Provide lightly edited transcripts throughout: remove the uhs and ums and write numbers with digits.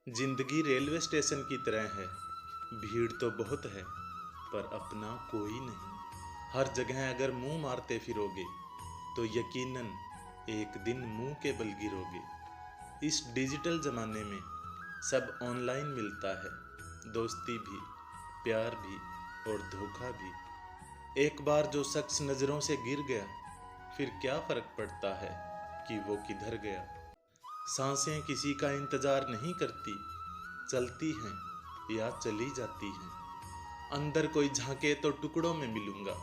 जिंदगी railway station की तरह है। भीड़ तो बहुत है पर अपना कोई नहीं। हर जगह अगर मुंह मारते फिरोगे तो यकीनन एक दिन मुंह के बल गिरोगे। इस डिजिटल ज़माने में सब ऑनलाइन मिलता है, दोस्ती भी, प्यार भी और धोखा भी। एक बार जो शख्स नज़रों से गिर गया फिर क्या फ़र्क पड़ता है कि वो किधर गया। सांसें किसी का इंतज़ार नहीं करती, चलती हैं या चली जाती हैं। अंदर कोई झांके तो टुकड़ों में मिलूंगा,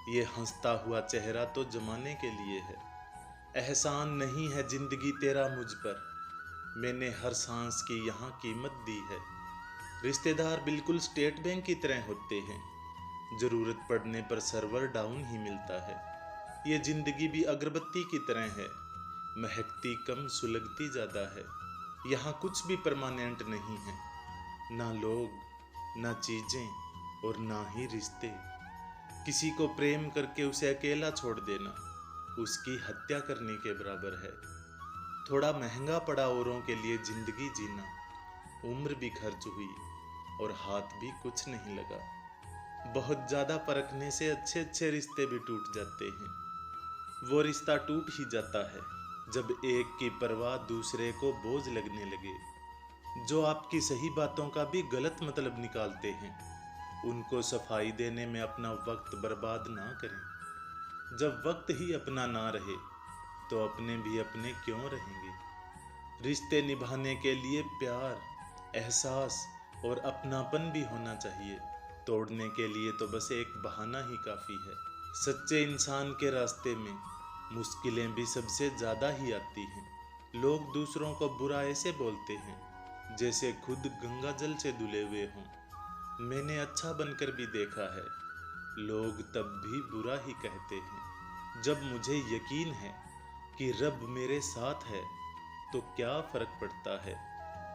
ये हंसता हुआ चेहरा तो जमाने के लिए है। एहसान नहीं है जिंदगी तेरा मुझ पर, मैंने हर सांस की यहाँ कीमत दी है। रिश्तेदार बिल्कुल स्टेट बैंक की तरह होते हैं, ज़रूरत पड़ने पर सर्वर डाउन ही मिलता है। ये जिंदगी भी अगरबत्ती की तरह है, महकती कम सुलगती ज़्यादा है। यहाँ कुछ भी परमानेंट नहीं है, ना लोग ना चीज़ें और ना ही रिश्ते। किसी को प्रेम करके उसे अकेला छोड़ देना उसकी हत्या करने के बराबर है। थोड़ा महंगा पड़ा औरों के लिए ज़िंदगी जीना, उम्र भी खर्च हुई और हाथ भी कुछ नहीं लगा। बहुत ज़्यादा परखने से अच्छे अच्छे रिश्ते भी टूट जाते हैं। वो रिश्ता टूट ही जाता है जब एक की परवाह दूसरे को बोझ लगने लगे। जो आपकी सही बातों का भी गलत मतलब निकालते हैं, उनको सफाई देने में अपना वक्त बर्बाद ना करें। जब वक्त ही अपना ना रहे तो अपने भी अपने क्यों रहेंगे। रिश्ते निभाने के लिए प्यार, एहसास और अपनापन भी होना चाहिए। तोड़ने के लिए तो बस एक बहाना ही काफ़ी है। सच्चे इंसान के रास्ते में मुश्किलें भी सबसे ज़्यादा ही आती हैं। लोग दूसरों को बुरा ऐसे बोलते हैं जैसे खुद गंगा जल से धुले हुए हों। मैंने अच्छा बनकर भी देखा है, लोग तब भी बुरा ही कहते हैं। जब मुझे यकीन है कि रब मेरे साथ है तो क्या फ़र्क पड़ता है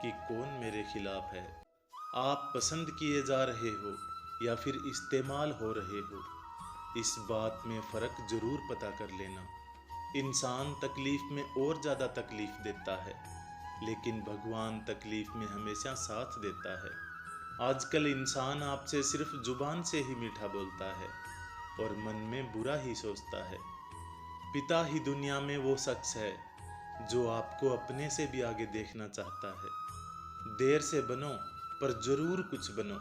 कि कौन मेरे खिलाफ है। आप पसंद किए जा रहे हो या फिर इस्तेमाल हो रहे हो, इस बात में फ़र्क ज़रूर पता कर लेना। इंसान तकलीफ़ में और ज़्यादा तकलीफ़ देता है, लेकिन भगवान तकलीफ़ में हमेशा साथ देता है। आजकल इंसान आपसे सिर्फ जुबान से ही मीठा बोलता है और मन में बुरा ही सोचता है। पिता ही दुनिया में वो शख्स है जो आपको अपने से भी आगे देखना चाहता है। देर से बनो पर ज़रूर कुछ बनो,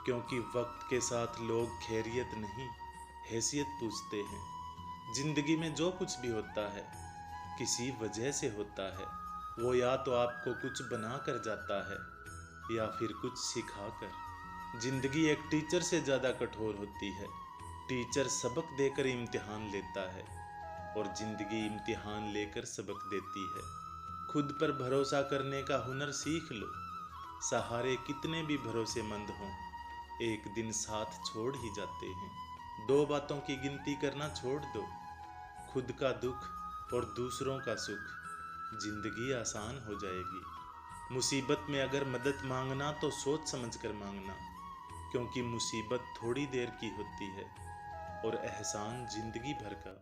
क्योंकि वक्त के साथ लोग खैरियत नहीं हैसियत पूछते हैं। जिंदगी में जो कुछ भी होता है किसी वजह से होता है। वो या तो आपको कुछ बना कर जाता है या फिर कुछ सिखा कर। जिंदगी एक टीचर से ज़्यादा कठोर होती है। टीचर सबक देकर इम्तिहान लेता है और जिंदगी इम्तिहान लेकर सबक देती है। खुद पर भरोसा करने का हुनर सीख लो। सहारे कितने भी भरोसेमंद हों, एक दिन साथ छोड़ ही जाते हैं। दो बातों की गिनती करना छोड़ दो, खुद का दुख और दूसरों का सुख, जिंदगी आसान हो जाएगी। मुसीबत में अगर मदद मांगना तो सोच समझ कर मांगना, क्योंकि मुसीबत थोड़ी देर की होती है और एहसान जिंदगी भर का।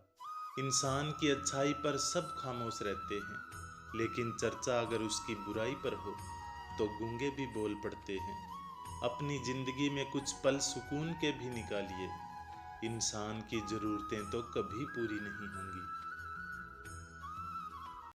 इंसान की अच्छाई पर सब खामोश रहते हैं, लेकिन चर्चा अगर उसकी बुराई पर हो तो गूंगे भी बोल पड़ते हैं। अपनी जिंदगी में कुछ पल सुकून के भी निकालिए, इंसान की ज़रूरतें तो कभी पूरी नहीं होंगी।